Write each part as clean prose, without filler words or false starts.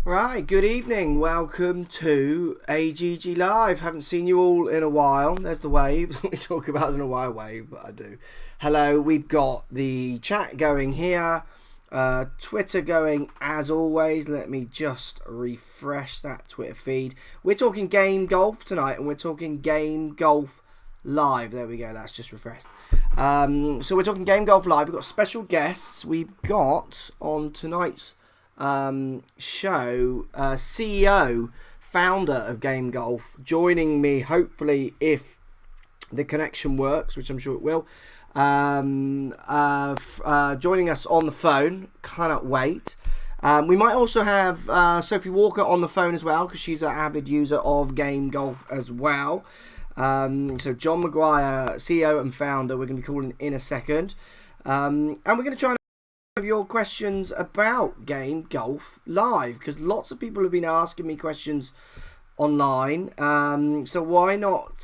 Right, good evening. Welcome to AGG Live. Haven't seen you all in a while. There's the wave. We talk about in a while wave, but I do. Hello, we've got the chat going here. Twitter going as always. Let me just refresh that Twitter feed. We're talking game golf tonight, and we're talking game golf live. There we go. That's just refreshed. So we're talking game golf live. We've got special guests. We've got on tonight's show, CEO, founder of Game Golf, joining me, hopefully, if the connection works, which I'm sure it will. Joining us on the phone. Cannot wait. We might also have Sophie Walker on the phone as well, because she's an avid user of Game Golf as well. So John Maguire, CEO and founder, we're going to be calling in a second. And we're going to try and your questions about Game Golf Live, because lots of people have been asking me questions online, so why not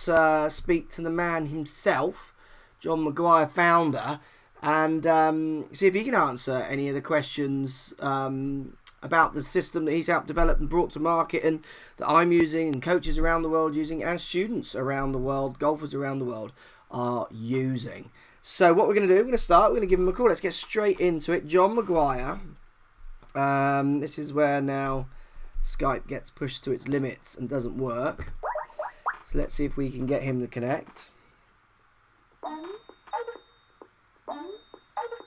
speak to the man himself, John Maguire, founder, and see if he can answer any of the questions about the system that he's helped develop and brought to market, and that I'm using, and coaches around the world using, and students around the world, golfers around the world are using. So what we're going to do, we're going to give him a call. Let's get straight into it. John Maguire. This is where now Skype gets pushed to its limits and doesn't work. So let's see if we can get him to connect.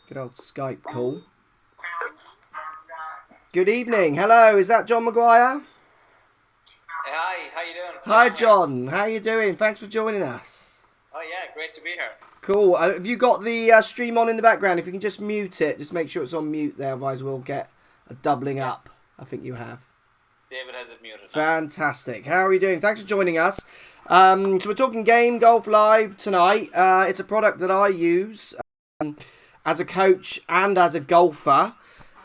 Good old Skype call. Good evening. Hello, is that John Maguire? Hi, how you doing? Hi, John. How you doing? Thanks for joining us. Oh yeah, great to be here. Cool. Have you got the stream on in the background? If you can just mute it, just make sure it's on mute there, otherwise we'll get a doubling up. I think you have. David has it muted. Fantastic. How are you doing? Thanks for joining us. So we're talking Game Golf Live tonight. It's a product that I use as a coach and as a golfer.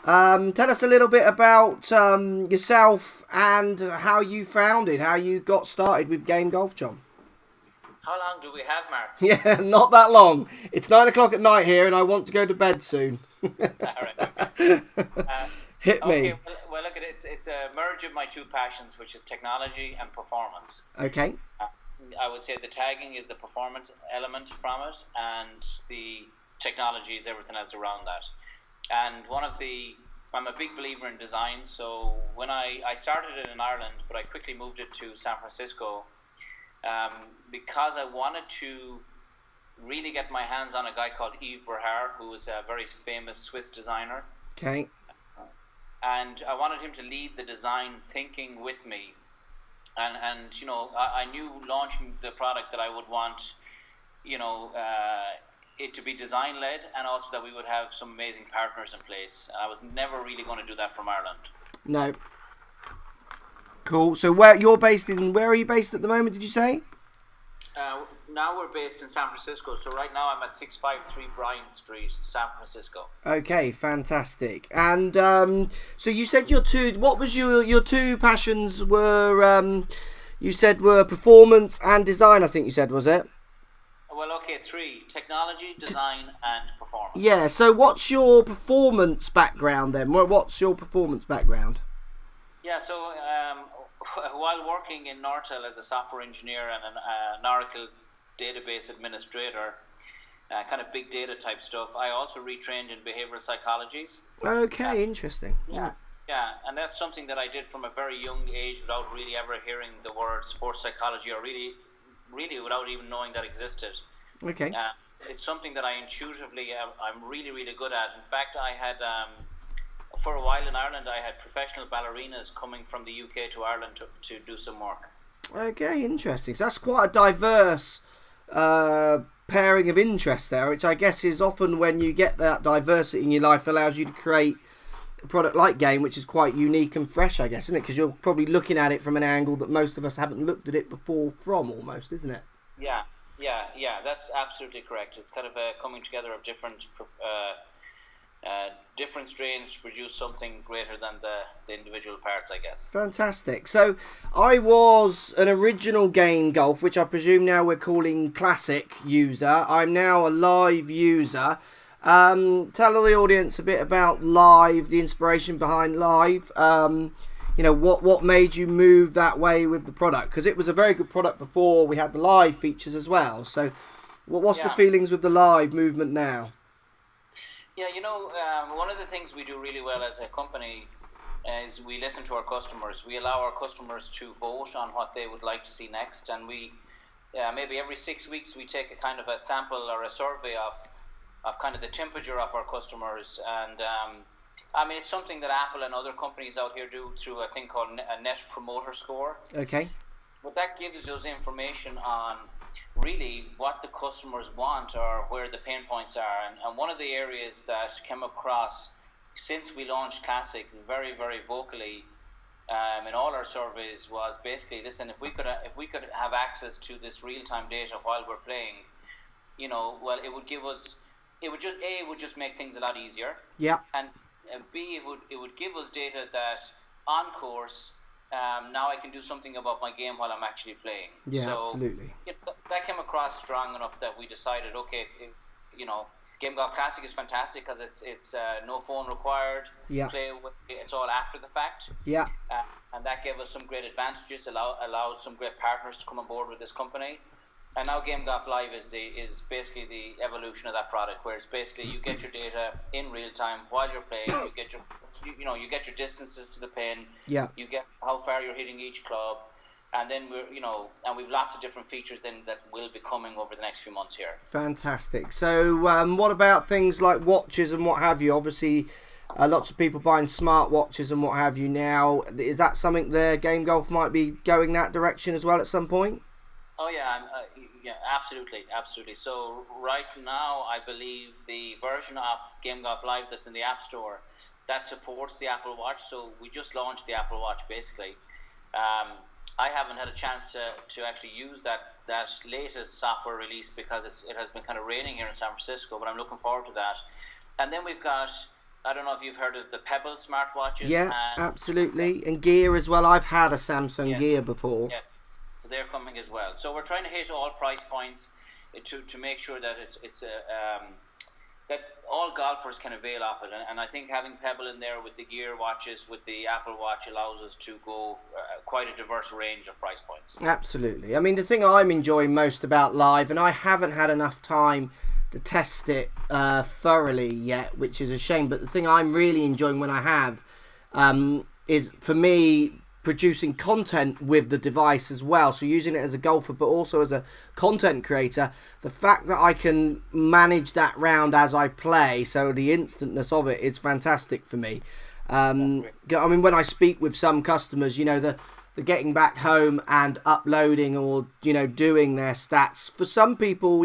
Tell us a little bit about yourself and how you found it, how you got started with Game Golf, John. How long do we have, Mark? Yeah, not that long. It's 9 o'clock at night here, and I want to go to bed soon. All right. Okay. Hit me. Okay, well, look at it. It's a merge of my two passions, which is technology and performance. Okay. I would say the tagging is the performance element from it, and the technology is everything else around that. And I'm a big believer in design. So when I started it in Ireland, but I quickly moved it to San Francisco. Because I wanted to really get my hands on a guy called Yves Berhard, who is a very famous Swiss designer. Okay. And I wanted him to lead the design thinking with me. And you know, I knew launching the product that I would want, it to be design-led, and also that we would have some amazing partners in place. I was never really going to do that from Ireland. No. Cool. So where are you based at the moment, did you say? Now we're based in San Francisco. So right now I'm at 653 Bryant Street, San Francisco. Okay, fantastic. And so you said your two passions were, you said were performance and design, I think you said, was it? Well, okay, three: technology, design, and performance. Yeah, so what's your performance background then? What's your performance background? Yeah, so while working in Nortel as a software engineer and an Oracle database administrator, kind of big data type stuff, I also retrained in behavioral psychologies. Okay, interesting. Yeah, and that's something that I did from a very young age without really ever hearing the word sports psychology, or really without even knowing that existed. Okay. It's something that I intuitively, I'm really, really good at. In fact, I had... for a while in Ireland, I had professional ballerinas coming from the UK to Ireland to do some work. Okay, interesting. So that's quite a diverse pairing of interest there, which I guess is often when you get that diversity in your life allows you to create a product like Game, which is quite unique and fresh, I guess, isn't it? Because you're probably looking at it from an angle that most of us haven't looked at it before from, almost, isn't it? Yeah, that's absolutely correct. It's kind of a coming together of different strains to produce something greater than the individual parts, I guess. Fantastic. So I was an original Game Golf, which I presume now we're calling Classic user. I'm now a Live user. Tell the audience a bit about Live, the inspiration behind Live. what made you move that way with the product? Because it was a very good product before we had the live features as well. So what's the feelings with the live movement now? Yeah, one of the things we do really well as a company is we listen to our customers. We allow our customers to vote on what they would like to see next, and we maybe every 6 weeks we take a kind of a sample or a survey of kind of the temperature of our customers, and it's something that Apple and other companies out here do through a thing called a Net Promoter Score. Okay. But that gives us information on really what the customers want or where the pain points are. And one of the areas that came across since we launched Classic very, very vocally in all our surveys was basically, listen, if we could have access to this real-time data while we're playing, it would just make things a lot easier. Yeah. And B, it would give us data that on course, now I can do something about my game while I'm actually playing. Yeah, so absolutely. That came across strong enough that we decided, okay, GameGolf Classic is fantastic because it's no phone required. Yeah. It's all after the fact. Yeah. And that gave us some great advantages. Allowed some great partners to come on board with this company. And now GameGolf Live is basically the evolution of that product, where it's basically you get your data in real time while you're playing. You get your distances to the pin. Yeah. You get how far you're hitting each club, and then we've lots of different features then that will be coming over the next few months here. Fantastic. So what about things like watches and what have you? Obviously, lots of people buying smart watches and what have you now. Is that something the GameGolf might be going that direction as well at some point? Oh yeah, absolutely. So right now, I believe the version of GameGolf Live that's in the App Store that supports the Apple Watch. So we just launched the Apple Watch basically. I haven't had a chance to actually use that latest software release because it has been kind of raining here in San Francisco, but I'm looking forward to that. And then we've got, I don't know if you've heard of the Pebble smartwatches. Yeah, absolutely. And Gear as well. I've had a Samsung Gear before. Yes. They're coming as well. So we're trying to hit all price points to make sure that it's that all golfers can avail of it. And I think having Pebble in there with the Gear watches, with the Apple Watch, allows us to go quite a diverse range of price points. Absolutely. I mean, the thing I'm enjoying most about Live, and I haven't had enough time to test it thoroughly yet, which is a shame, but the thing I'm really enjoying when I have is, for me, producing content with the device as well. So using it as a golfer but also as a content creator, the fact that I can manage that round as I play, so the instantness of it is fantastic for me. I mean, when I speak with some customers, the getting back home and uploading or doing their stats, for some people,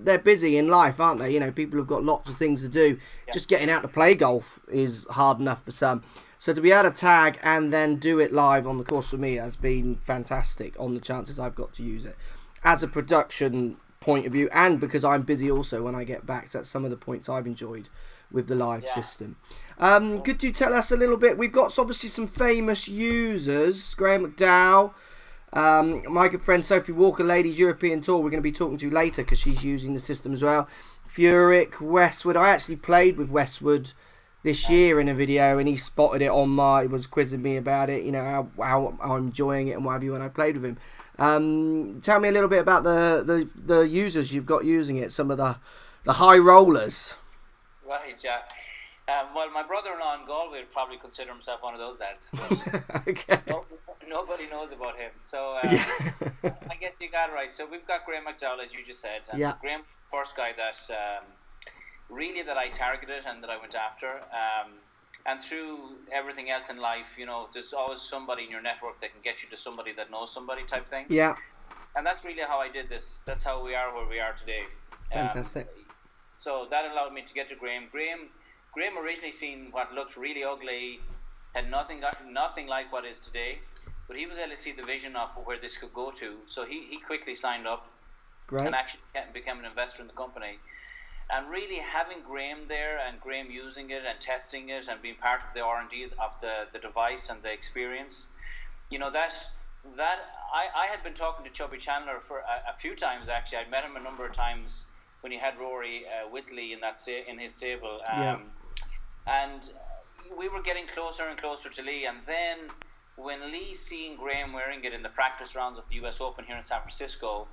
they're busy in life, aren't they? People have got lots of things to do. Just getting out to play golf is hard enough for some. So to be able to tag and then do it live on the course for me has been fantastic on the chances I've got to use it as a production point of view, and because I'm busy also when I get back. So that's some of the points I've enjoyed with the live system. Could you tell us a little bit? We've got obviously some famous users, Graham McDowell, my good friend Sophie Walker, Ladies European Tour, we're going to be talking to later because she's using the system as well. Furyk, Westwood. I actually played with Westwood this year in a video, and he spotted it on he was quizzing me about it, how I'm enjoying it and what have you when I played with him. Tell me a little bit about the users you've got using it, some of the high rollers. Right, yeah. Well, my brother-in-law in Galway would probably consider himself one of those lads. Okay. Nobody knows about him. So I guess you got it right. So we've got Graham McDowell, as you just said. And Graham, first guy that I targeted and that I went after. And through everything else in life, there's always somebody in your network that can get you to somebody that knows somebody type thing. Yeah. And that's really how I did this. That's how we are where we are today. Fantastic. So that allowed me to get to Graham. Graham originally seen what looked really ugly, had nothing like what is today, but he was able to see the vision of where this could go to. So he quickly signed up. Great. And actually became an investor in the company. And really having Graham there and Graham using it and testing it and being part of the R&D of the device and the experience, that I had been talking to Chubby Chandler for a few times actually. I'd met him a number of times when he had Rory Whitley in his stable, and we were getting closer and closer to Lee. And then when Lee seen Graham wearing it in the practice rounds of the US Open here in San Francisco,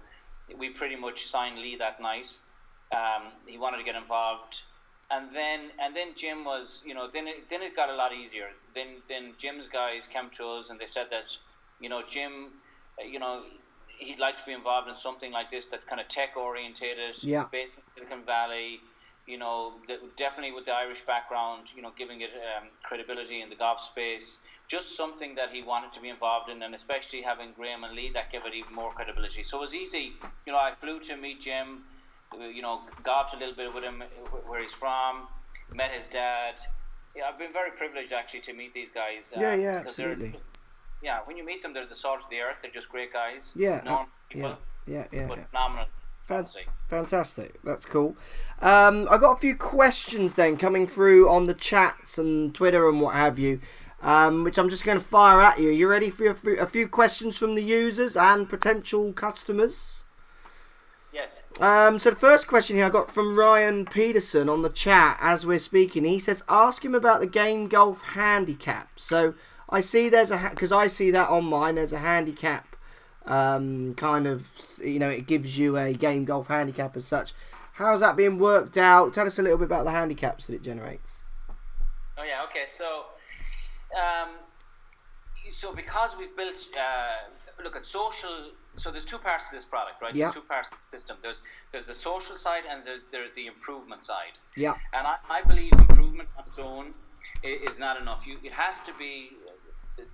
we pretty much signed Lee that night. He wanted to get involved, and then Jim was, then it got a lot easier. Then Jim's guys came to us and they said that, Jim, he'd like to be involved in something like this that's kind of tech orientated, based in Silicon Valley. Definitely with the Irish background, giving it credibility in the golf space. Just something that he wanted to be involved in, and especially having Graham and Lee, that gave it even more credibility. So it was easy. I flew to meet Jim, golfed a little bit with him where he's from, met his dad. Yeah, I've been very privileged actually to meet these guys. Absolutely. When you meet them, they're the salt of the earth. They're just great guys. Yeah. People. Yeah. Phenomenal. Fantastic. That's cool. I got a few questions then coming through on the chats and Twitter and what have you, which I'm just going to fire at you. You ready for a few questions from the users and potential customers? Yes. So the first question here I got from Ryan Peterson on the chat as we're speaking. He says, ask him about the Game Golf Handicap. So I see because I see that on mine, there's a handicap. It gives you a Game Golf handicap as such. How's that being worked out? Tell us a little bit about the handicaps that it generates. Oh yeah, okay. So because we've built, look at social. So there's two parts to this product, right? Yeah. There's two parts to the system. There's the social side and there's the improvement side. Yeah. And I believe improvement on its own is not enough. It has to be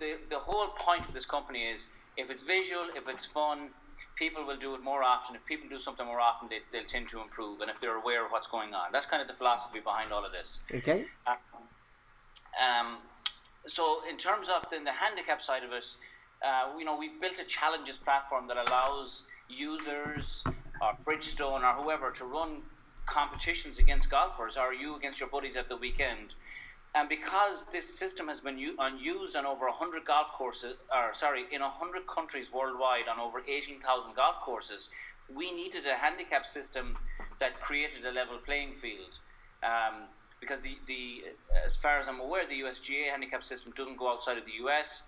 the whole point of this company is, if it's visual, if it's fun, people will do it more often. If people do something more often, they'll tend to improve. And if they're aware of what's going on, that's kind of the philosophy behind all of this. Okay. So in terms of the handicap side of it, we've built a challenges platform that allows users or Bridgestone or whoever to run competitions against golfers, or you against your buddies at the weekend. And because this system has been used on over 100 golf courses, in 100 countries worldwide on over 18,000 golf courses, we needed a handicap system that created a level playing field. Because as far as I'm aware, the USGA handicap system doesn't go outside of the US.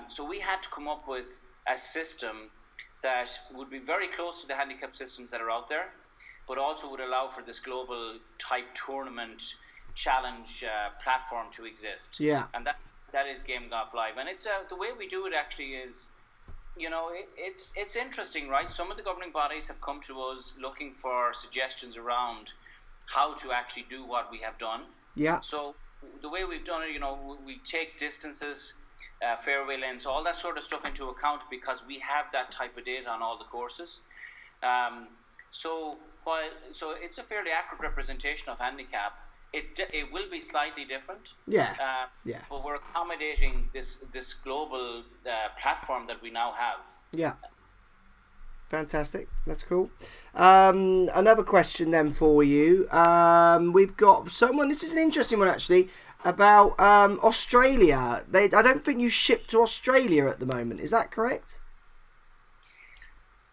So we had to come up with a system that would be very close to the handicap systems that are out there, but also would allow for this global type tournament challenge platform to exist. Yeah. And that is Game Golf Live. And it's the way we do it actually is, it's interesting, right? Some of the governing bodies have come to us looking for suggestions around how to actually do what we have done. Yeah. So the way we've done it, we take distances, fairway lengths, all that sort of stuff into account because we have that type of data on all the courses. So it's a fairly accurate representation of handicap. It will be slightly different. Yeah. But we're accommodating this global platform that we now have. Yeah. Fantastic. That's cool. Another question then for you. We've got someone. This is an interesting one actually about Australia. I don't think you ship to Australia at the moment. Is that correct?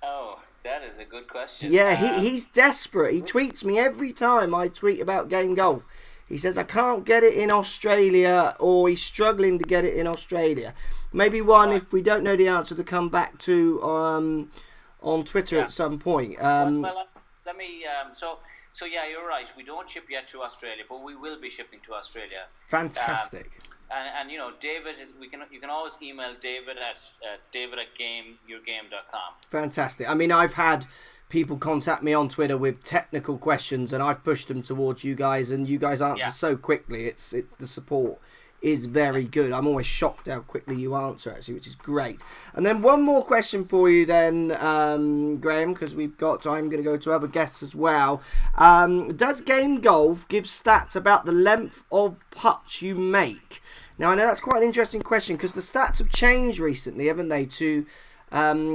Oh, that is a good question. Yeah, he's desperate. He tweets me every time I tweet about Game Golf. He says I can't get it in Australia, or he's struggling to get it in Australia. Maybe one, if we don't know the answer, to come back to on Twitter at some point. Let me. So yeah, you're right. We don't ship yet to Australia, but we will be shipping to Australia. Fantastic. And David, you can always email David at david@yourgame.com. Fantastic. I mean, I've had people contact me on Twitter with technical questions, and I've pushed them towards you guys, and you guys answer so quickly. It's the support is very good. I'm always shocked how quickly you answer, actually, which is great. And then one more question for you then, Graham, because we've got time. I'm going to go to other guests as well. Does Game Golf give stats about the length of putts you make? Now, I know that's quite an interesting question because the stats have changed recently, haven't they, to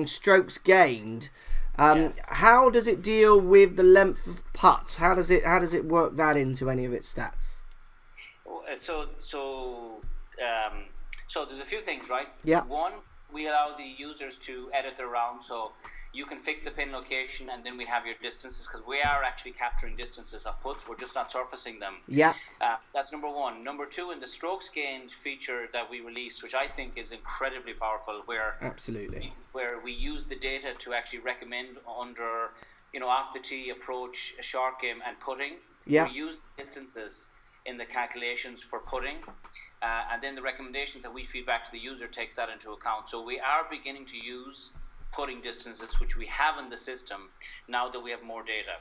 strokes gained. Yes. How does it deal with the length of putts? How does it work that into any of its stats? So there's a few things, right? Yeah. One, we allow the users to edit their round. So, you can fix the pin location, and then we have your distances, because we are actually capturing distances of putts. We're just not surfacing them. Yeah. That's number one. Number two, in the strokes gained feature that we released, which I think is incredibly powerful, where we use the data to actually recommend under, off the tee, approach, a short game, and putting. Yeah. We use distances in the calculations for putting, and then the recommendations that we feed back to the user takes that into account. So we are beginning to use putting distances, which we have in the system now that we have more data.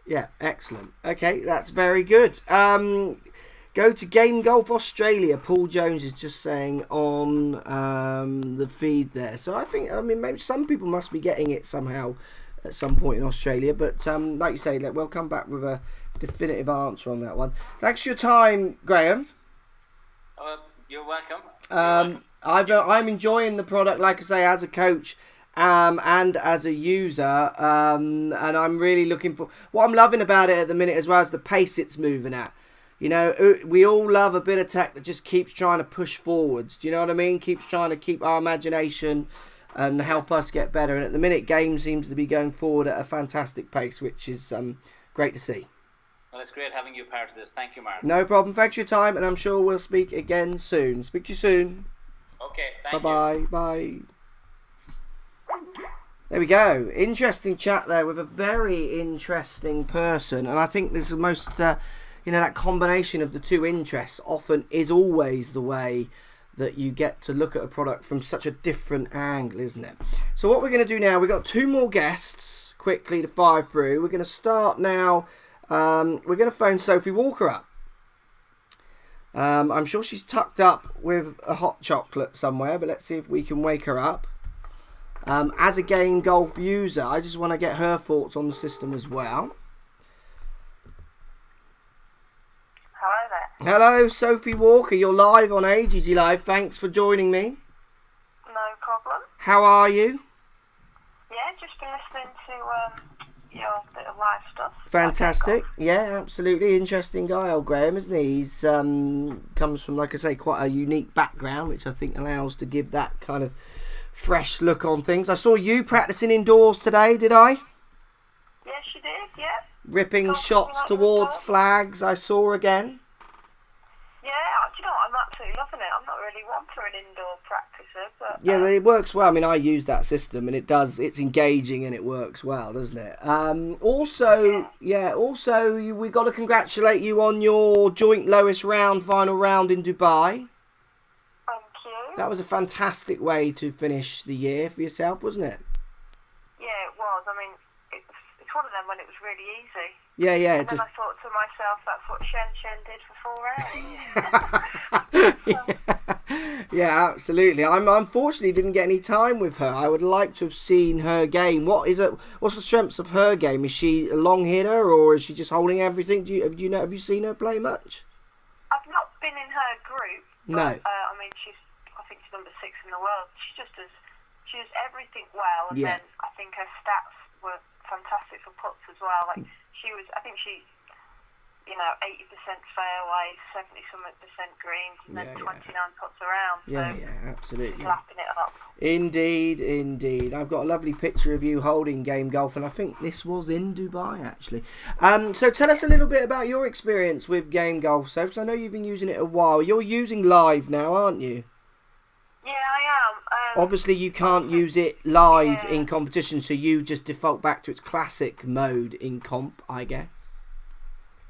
Yeah, excellent. Okay, that's very good. Go to Game Golf Australia. Paul Jones is just saying on the feed there. So I mean, maybe some people must be getting it somehow at some point in Australia. But like you say, we'll come back with a definitive answer on that one. Thanks for your time, Graham. You're welcome. I'm enjoying the product, like I say, as a coach. And as a user, and I'm really looking for what I'm loving about it at the minute as well as the pace it's moving at. We all love a bit of tech that just keeps trying to push forwards. Do you know what I mean? Keeps trying to keep our imagination and help us get better. And at the minute, game seems to be going forward at a fantastic pace, which is great to see. Well, it's great having you part of this. Thank you, Mark. No problem. Thanks for your time, and I'm sure we'll speak again soon. Speak to you soon. Okay, thank you. Bye-bye. Bye. There we go. Interesting chat there with a very interesting person. And I think this is the most, that combination of the two interests often is always the way that you get to look at a product from such a different angle, isn't it? So what we're going to do now, we've got two more guests quickly to fire through. We're going to start now. We're going to phone Sophie Walker up. I'm sure she's tucked up with a hot chocolate somewhere, but let's see if we can wake her up. As a Game Golf user, I just want to get her thoughts on the system as well. Hello there. Hello, Sophie Walker. You're live on AGG Live. Thanks for joining me. No problem. How are you? Yeah, just been listening to your bit of live stuff. Fantastic. Yeah, absolutely. Interesting guy, old Graham, isn't he? He's comes from, like I say, quite a unique background, which I think allows to give that kind of fresh look on things. I saw you practicing indoors today, did I? Yes, you did, yeah. Ripping shots towards flags, I saw again. Yeah, do you know what? I'm absolutely loving it. I'm not really one for an indoor practicer, but... Yeah, it works well. I mean, I use that system and it's engaging and it works well, doesn't it? Also, we got to congratulate you on your joint lowest round, final round in Dubai. That was a fantastic way to finish the year for yourself, wasn't it? Yeah, it was. I mean, it's one of them when it was really easy. Yeah. And then I thought to myself, that's what Shen did for 4 rounds. Yeah, absolutely. I unfortunately didn't get any time with her. I would like to have seen her game. What's the strengths of her game? Is she a long hitter or is she just holding everything? Have you seen her play much? I've not been in her group. No. I mean, she's number 6 in the world. She does everything well, and then I think her stats were fantastic for putts as well. Like I think she 80% fairway, 70% greens, and then 29 putts around. Yeah, absolutely. Slapping it up. Indeed. I've got a lovely picture of you holding Game Golf, and I think this was in Dubai actually. So tell us a little bit about your experience with Game Golf, Soph, because I know you've been using it a while. You're using live now, aren't you? Yeah, I am. Obviously, you can't use it live in competition, so you just default back to its classic mode in comp, I guess.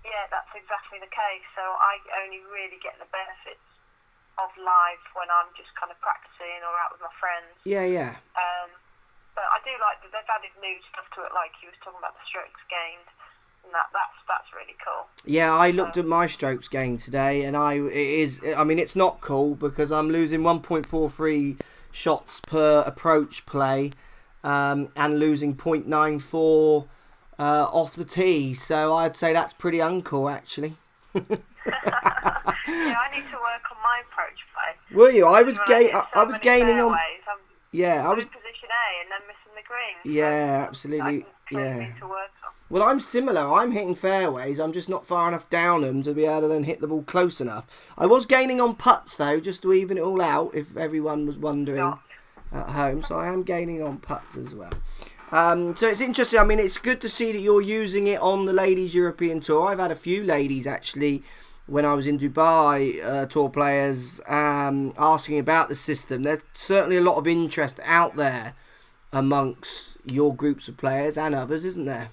Yeah, that's exactly the case. So I only really get the benefits of live when I'm just kind of practicing or out with my friends. Yeah. But I do like that they've added new stuff to it, like you was talking about the strokes gained. And that's really cool. Yeah, I looked at my strokes gained today, and it's not cool because I'm losing 1.43 shots per approach play, and losing 0.94 off the tee. So I'd say that's pretty uncool, actually. Yeah, I need to work on my approach play. Were you? I was gaining on. I was in position A and then missing the green. Yeah, absolutely. Need to work on. Well, I'm similar. I'm hitting fairways. I'm just not far enough down them to be able to then hit the ball close enough. I was gaining on putts, though, just to even it all out, if everyone was wondering at home. So I am gaining on putts as well. So it's interesting. I mean, it's good to see that you're using it on the Ladies European Tour. I've had a few ladies actually when I was in Dubai, tour players asking about the system. There's certainly a lot of interest out there amongst your groups of players and others, isn't there?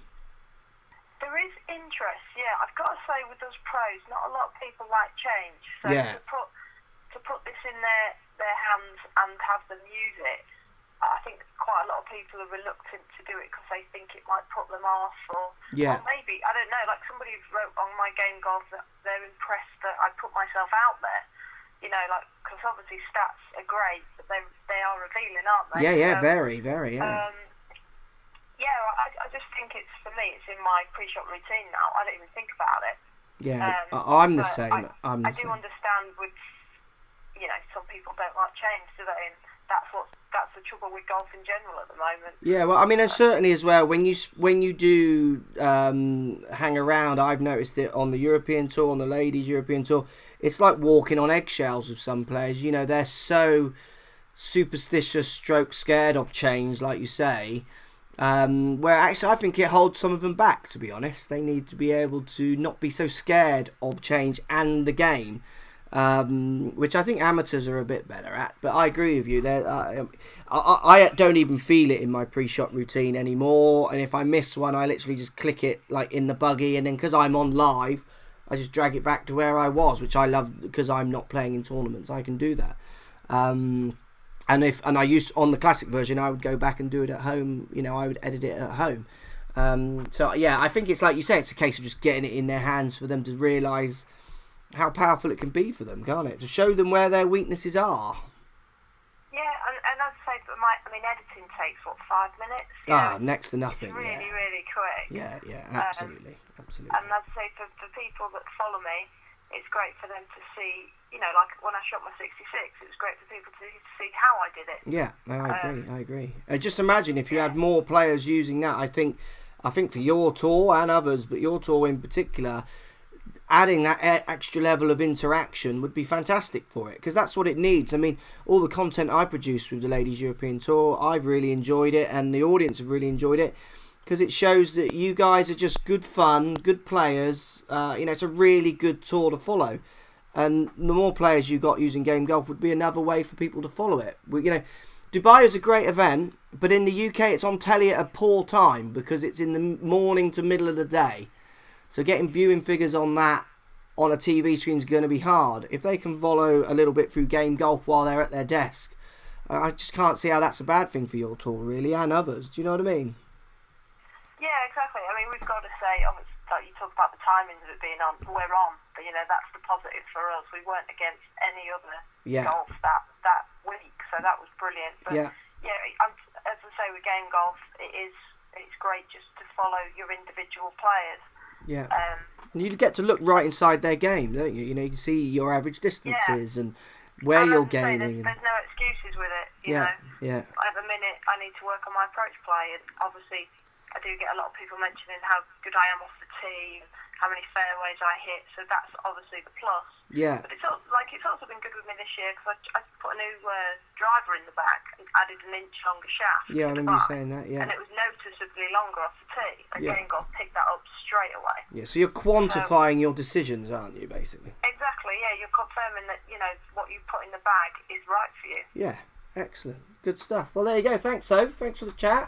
There is interest, yeah. I've got to say, with us pros, not a lot of people like change. So Yeah. to put this in their hands and have them use it, I think quite a lot of people are reluctant to do it because they think it might put them off, or maybe, I don't know, like somebody wrote on my Game Golf that they're impressed that I put myself out there. You know, like, because obviously stats are great, but they are revealing, aren't they? Yeah, very, very, yeah. I just think it's, for me, it's in my pre-shot routine now. I don't even think about it. Yeah, I'm the same. I do understand with, you know, some people don't like change, do they? And that's the trouble with golf in general at the moment. Yeah, well, I mean, and certainly as well, when you do hang around, I've noticed it on the European Tour, on the Ladies European Tour, it's like walking on eggshells with some players. You know, they're so superstitious, stroke scared of change, like you say. Where actually I think it holds some of them back, to be honest. They need to be able to not be so scared of change and the game, which I think amateurs are a bit better at. But I agree with you. I don't even feel it in my pre-shot routine anymore, and if I miss one, I literally just click it like in the buggy, and then because I'm on live, I just drag it back to where I was, which I love because I'm not playing in tournaments. I can do that. And I used on the classic version, I would go back and do it at home. You know, I would edit it at home. So yeah, I think it's like you say, it's a case of just getting it in their hands for them to realise how powerful it can be for them, can't it? To show them where their weaknesses are. Yeah, and I'd say, editing takes 5 minutes? Next to nothing. It's really, really quick. Yeah, absolutely. And I'd say for people that follow me, it's great for them to see, you know, like when I shot my 66, it was great for people to see how I did it. Yeah, I agree. Just imagine if you had more players using that. I think for your tour and others, but your tour in particular, adding that extra level of interaction would be fantastic for it, because that's what it needs. I mean, all the content I produced with the Ladies European Tour, I've really enjoyed it, and the audience have really enjoyed it, because it shows that you guys are just good fun, good players. You know, it's a really good tour to follow, and the more players you got using Game Golf would be another way for people to follow it. You know, Dubai is a great event, but in the UK it's on telly at a poor time because it's in the morning to middle of the day. So getting viewing figures on that on a TV screen is going to be hard. If they can follow a little bit through Game Golf while they're at their desk, I just can't see how that's a bad thing for your tour, really, and others. Do you know what I mean? Yeah, exactly. I mean, we've got to say, obviously, like you talk about the timings of it being on, we're on. But, you know, that's the positive for us. We weren't against any other golf that week, so that was brilliant. But, as I say, with Game Golf, it's great just to follow your individual players. Yeah. And you get to look right inside their game, don't you? You know, you can see your average distances and where you're gaining. There's no excuses with it, you know. Yeah. At the minute, I need to work on my approach play, and obviously I do get a lot of people mentioning how good I am off the tee, and how many fairways I hit, so that's obviously the plus. Yeah. But it's also been good with me this year, because I put a new driver in the back and added an inch longer shaft. Yeah, I remember you saying that, yeah. And it was noticeably longer off the tee, and Game Golf picked that up straight away. Yeah, so you're quantifying your decisions, aren't you, basically? Exactly, yeah, you're confirming that, you know, what you put in the bag is right for you. Yeah, excellent. Good stuff. Well, there you go. Thanks, Soph. Thanks for the chat.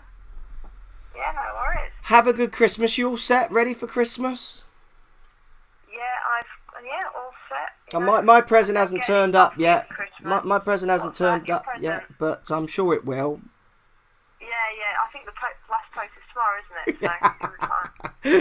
Yeah, no worries. Have a good Christmas. You all set? Ready for Christmas? All set. And my present hasn't turned up yet. My present hasn't turned up yet, but I'm sure it will. Yeah. I think the last post is tomorrow, isn't it? So,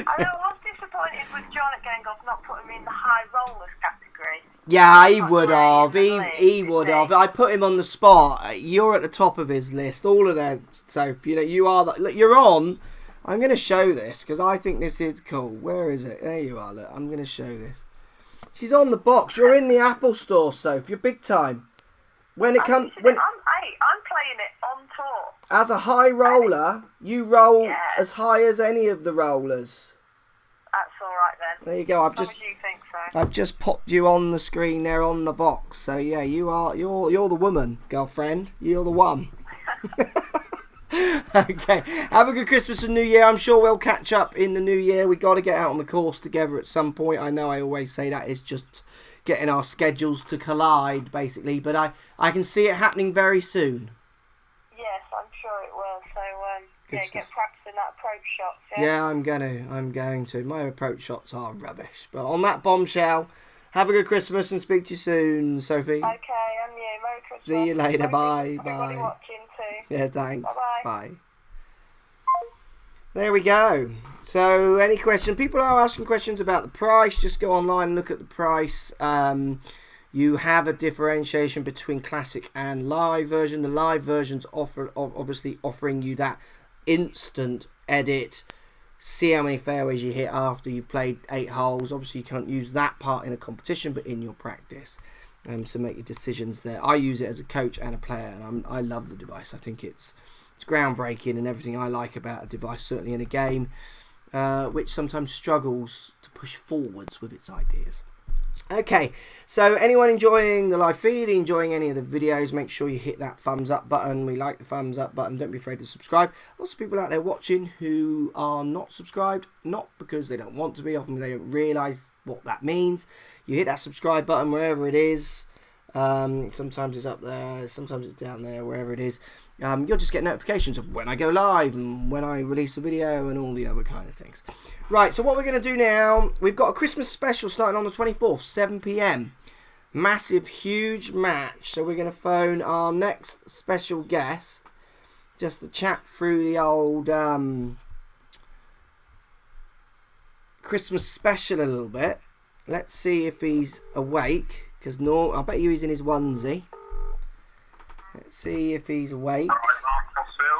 I know I was disappointed with John at Game Golf not putting me in the high rollers category. Yeah, he would have. He would have. I put him on the spot. You're at the top of his list. All of that. So, you know, you are. Look, you're on. I'm going to show this because I think this is cool. Where is it? There you are. Look, I'm going to show this. She's on the box. You're in the Apple Store, Soph. You're big time. I'm playing it on tour. As a high roller, you roll as high as any of the rollers. That's all right then. There you go. As long as you think so. I've just popped you on the screen there on the box. So yeah, you're the woman, girlfriend. You're the one. Okay. Have a good Christmas and New Year. I'm sure we'll catch up in the New Year. We got to get out on the course together at some point. I know I always say that. It's just getting our schedules to collide, basically. But I can see it happening very soon. Yes, I'm sure it will. So, Good yeah, stuff. get practicing that approach shots. Yeah, I'm going to. My approach shots are rubbish. But on that bombshell, have a good Christmas and speak to you soon, Sophie. Okay, and you. Merry Christmas. See you later. Merry Bye. Christmas, everybody Bye. watching too. Yeah, thanks. Bye-bye. Bye. There we go. So, any question? People are asking questions about the price. Just go online and look at the price. You have a differentiation between classic and live version. The live version's obviously offering you that instant edit. See how many fairways you hit after you've played 8 holes. Obviously, you can't use that part in a competition, but in your practice. So make your decisions there. I use it as a coach and a player, and I love the device. I think it's groundbreaking and everything I like about a device, certainly in a game which sometimes struggles to push forwards with its ideas. Okay, so anyone enjoying the live feed, enjoying any of the videos, make sure you hit that thumbs up button. We like the thumbs up button. Don't be afraid to subscribe. Lots of people out there watching who are not subscribed, not because they don't want to be, often they don't realise what that means. You hit that subscribe button wherever it is. Sometimes it's up there, sometimes it's down there, wherever it is. You'll just get notifications of when I go live and when I release a video and all the other kind of things. Right, so what we're going to do now, we've got a Christmas special starting on the 24th, 7 PM. Massive, huge match. So we're going to phone our next special guest just to chat through the old Christmas special a little bit. Let's see if he's awake. Because I bet you he's in his onesie. Let's see if he's awake.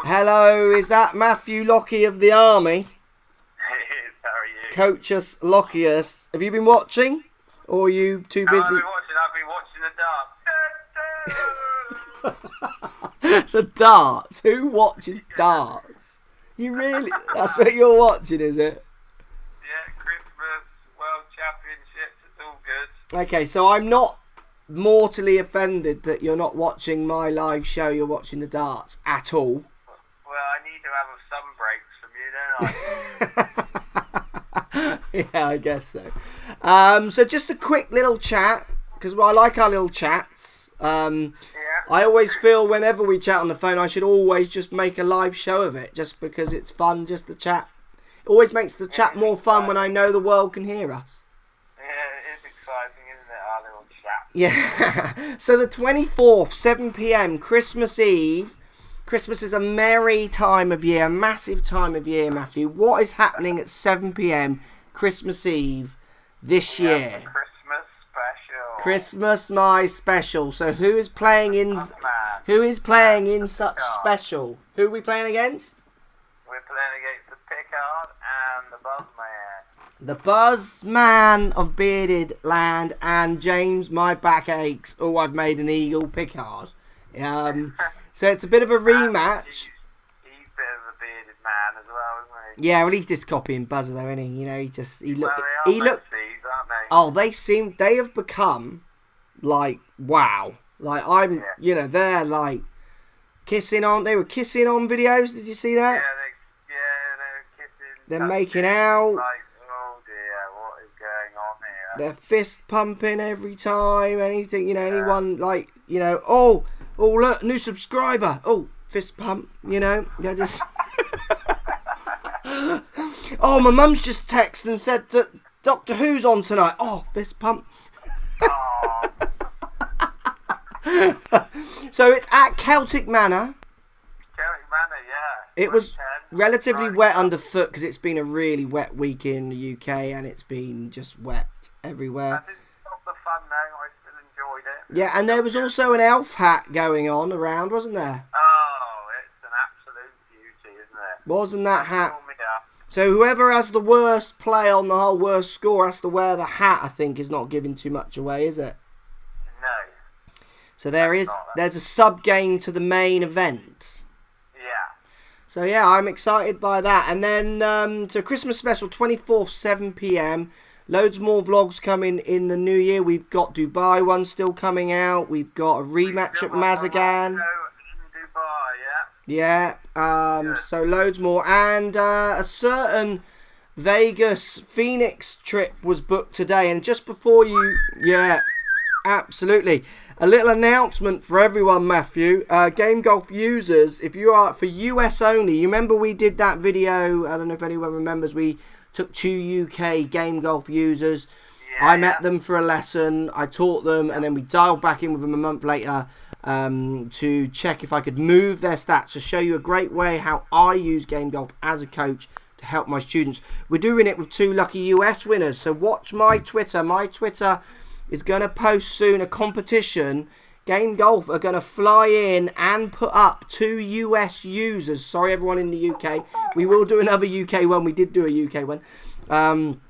Hello, is that Matthew Lockey of the Army? It is, how are you? Coach Lockey. Have you been watching? Or are you too busy? I've been watching The darts? Who watches darts? You really? That's what you're watching, is it? Yeah, Christmas, World Championships, it's all good. Okay, so I'm not mortally offended that you're not watching my live show, you're watching the darts at all. Well, I need to have some breaks from you, don't I? Yeah, I guess so. So just a quick little chat, because I like our little chats. Yeah. I always feel whenever we chat on the phone, I should always just make a live show of it, just because it's fun, just to chat. It always makes the chat more fun when I know the world can hear us. Yeah, it is exciting, isn't it, our little chat? Yeah. So the 24th, 7 PM, Christmas Eve. Christmas is a merry time of year, a massive time of year, Matthew. What is happening at 7 PM, Christmas Eve this year? Christmas special. Christmas, my special. So who is playing in such special? Who are we playing against? We're playing against the Pickard and the Buzzman. The Buzzman of Bearded Land and James, my back aches. Oh, I've made an eagle Pickard. So it's a bit of a rematch. He's a bit of a bearded man as well, isn't he? Yeah, well, he's just copying Buzzer though, isn't he? You know, he looked. Well, they are aren't they? Oh, they have become like wow. Like they're like kissing on. They were kissing on videos. Did you see that? Yeah, they were kissing. They're making out. Like, oh dear, what is going on here? They're fist pumping every time. Anything, anyone like, oh look, new subscriber. Oh, fist pump. They're just. Oh, my mum's just texted and said that Doctor Who's on tonight. Oh, fist pump. Oh. So it's at Celtic Manor. Celtic Manor, yeah. It was 10, relatively right. wet underfoot because it's been a really wet week in the UK and it's been just wet everywhere. That didn't stop the fun though, I still enjoyed it. Yeah, and there was also an elf hat going on around, wasn't there? Oh, it's an absolute beauty, isn't it? Wasn't that hat? Pull me up. So whoever has the worst play on the whole, worst score, has to wear the hat, I think, is not giving too much away, is it? No. So there's a sub-game to the main event. Yeah. So yeah, I'm excited by that. And then, so Christmas special, 24th, 7 PM. Loads more vlogs coming in the new year. We've got Dubai one still coming out. We've got a rematch at Mazagan. In Dubai, Yeah. So loads more, and a certain Vegas Phoenix trip was booked today, and just before you, yeah, absolutely. A little announcement for everyone, Matthew. Game Golf users, if you are for US only, you remember we did that video, I don't know if anyone remembers, we took 2 UK Game Golf users. Yeah, I met them for a lesson, I taught them, and then we dialed back in with them a month later to check if I could move their stats, to show you a great way how I use Game Golf as a coach to help my students. We're doing it with 2 lucky US winners, so watch my Twitter. My Twitter is going to post soon a competition. Game Golf are going to fly in and put up 2 US users. Sorry, everyone in the UK. We will do another UK one. We did do a UK one. And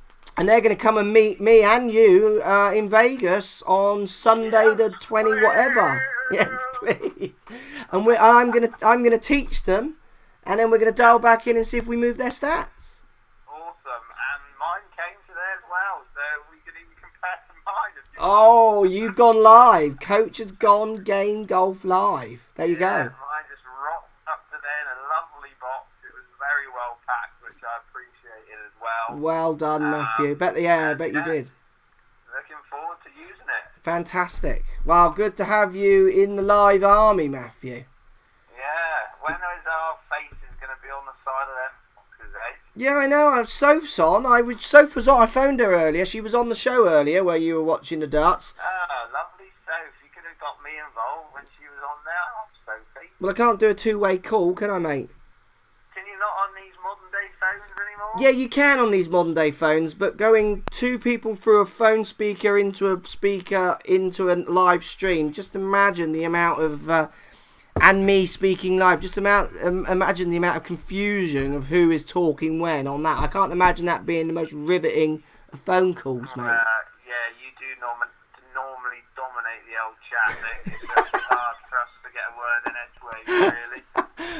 they're going to come and meet me and you in Vegas on Sunday the 20 whatever. Yes, please. And I'm going to teach them, and then we're going to dial back in and see if we move their stats. Awesome. And mine came today as well, so we can even compare to mine. If you Oh, you've gone live. Coach has gone Game Golf live. There you go. Mine just rocked up today in a lovely box. It was very well packed, which I appreciated as well. Well done, Matthew. I bet you did. Looking forward to using it. Fantastic. Well, good to have you in the live army, Matthew. Yeah. When is our faces going to be on the side of them boxes, eh? Yeah, I know. Soph's on. Soph was on. I phoned her earlier. She was on the show earlier where you were watching the darts. Oh, lovely Soph. You could have got me involved when she was on there. I'm Sophie. Well, I can't do a 2-way call, can I, mate? Can you not on these modern day phones anymore? Yeah, you can on these modern day phones, but going 2 people through a phone speaker into a live stream, just imagine the amount of and me speaking live, just imagine the amount of confusion of who is talking when on that. I can't imagine that being the most riveting of phone calls, mate. Yeah, you do normally dominate the old chat, don't you? So it's hard for us to get a word in edgeways, really.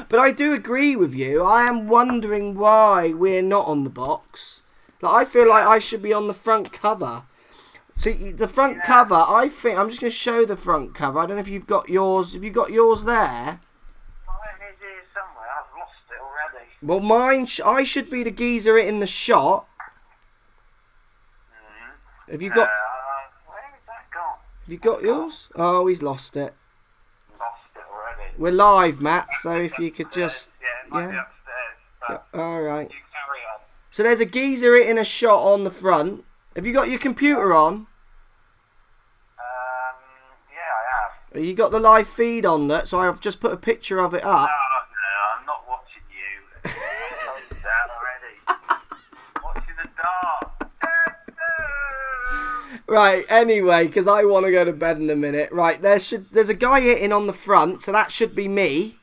But I do agree with you. I am wondering why we're not on the box. Like, I feel like I should be on the front cover. So the front cover, I think, I'm just going to show the front cover. I don't know if you've got yours. Have you got yours there? Mine is here somewhere. I've lost it already. Well, mine, I should be the geezer in the shot. Have you got? Where has that gone? Have you got yours? Oh, he's lost it. Lost it already. We're live, Matt. So if you could just, Yeah, it might be upstairs. But all right. you carry on. So there's a geezer in a shot on the front. Have you got your computer on? Yeah, I have. Have you got the live feed on that? So I've just put a picture of it up. No, I'm not watching you. I told you that already. Watching the dark. Right, anyway, because I want to go to bed in a minute. Right, there's a guy hitting on the front, so that should be me.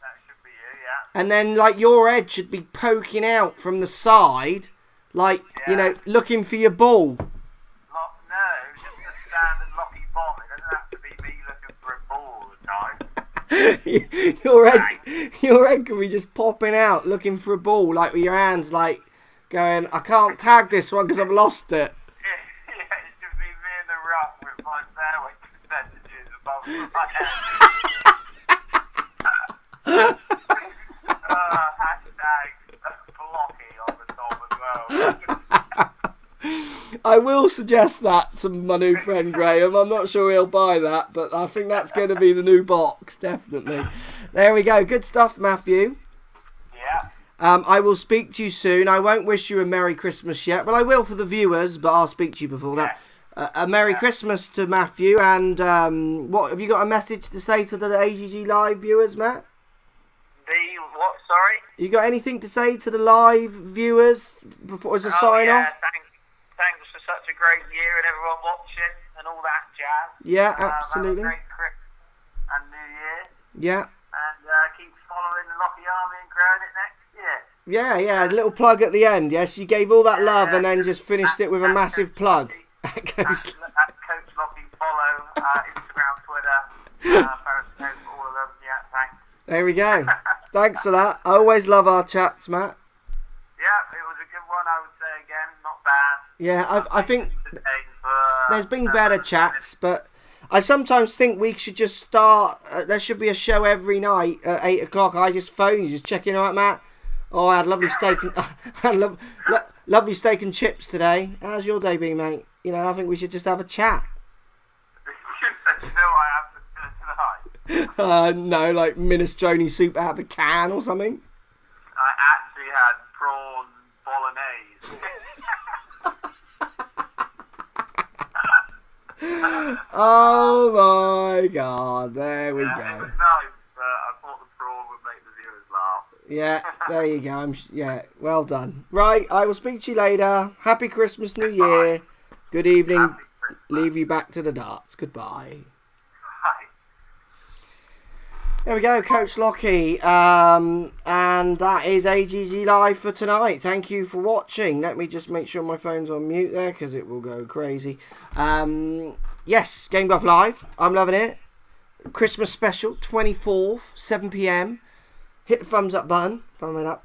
That should be you, yeah. And then, like, your head should be poking out from the side, like, you know, looking for your ball. No, just a standard Lockey bomb. It doesn't have to be me looking for a ball all the time. your head can be just popping out, looking for a ball, like with your hands, like, going, I can't tag this one because I've lost it. Yeah, it should be me in the rough with my fairway percentages above my head. Hashtag Lockey on the top as well. I will suggest that to my new friend Graham. I'm not sure he'll buy that, but I think that's going to be the new box, definitely. There we go. Good stuff, Matthew. Yeah. I will speak to you soon. I won't wish you a Merry Christmas yet, but I will for the viewers, but I'll speak to you before that. A Merry Christmas to Matthew, and what have you got a message to say to the AGG Live viewers, Matt? What, sorry? You got anything to say to the live viewers before as a sign off? Thanks for such a great year and everyone watching and all that jazz. Yeah, absolutely. Have a great Christmas and New Year. Yeah. And keep following the Lockey Army and growing it next year. Yeah, a little plug at the end, yes? You gave all that love and then just finished it with a massive plug. At Coach Lockey, follow Instagram, Twitter, Periscope, all of them. Yeah, thanks. There we go. Thanks for that. I always love our chats, Matt. Yeah, it was a good one, I would say again. Not bad. Yeah, I think there's been better chats, but I sometimes think we should just start. There should be a show every night at 8 o'clock. I just phone you, just checking out, Matt. Oh, I had lovely steak and lovely steak and chips today. How's your day been, mate? You know, I think we should just have a chat. You know what I have for dinner tonight? No, like minestrone soup out of a can or something. I actually had prawn bolognese. Oh my God! There we It go. was nice, but I thought the prawn would make the viewers laugh. Yeah, there you go. Yeah, well done. Right, I will speak to you later. Happy Christmas, New Year. Good evening. Happy Christmas. Leave you back to the darts. Goodbye. Bye. There we go, Coach Lockey. And that is AGG Live for tonight. Thank you for watching. Let me just make sure my phone's on mute there because it will go crazy. Yes, Game Golf Live. I'm loving it. Christmas special, 24th, 7 p.m. Hit the thumbs up button. Thumb up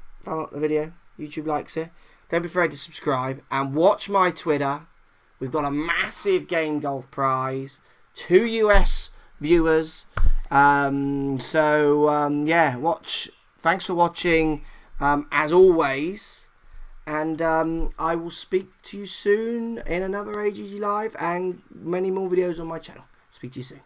the video. YouTube likes it. Don't be afraid to subscribe. And watch my Twitter. We've got a massive Game Golf prize. 2 US viewers. Yeah, watch. Thanks for watching, as always, and I will speak to you soon in another AGG Live and many more videos on my channel. Speak to you soon.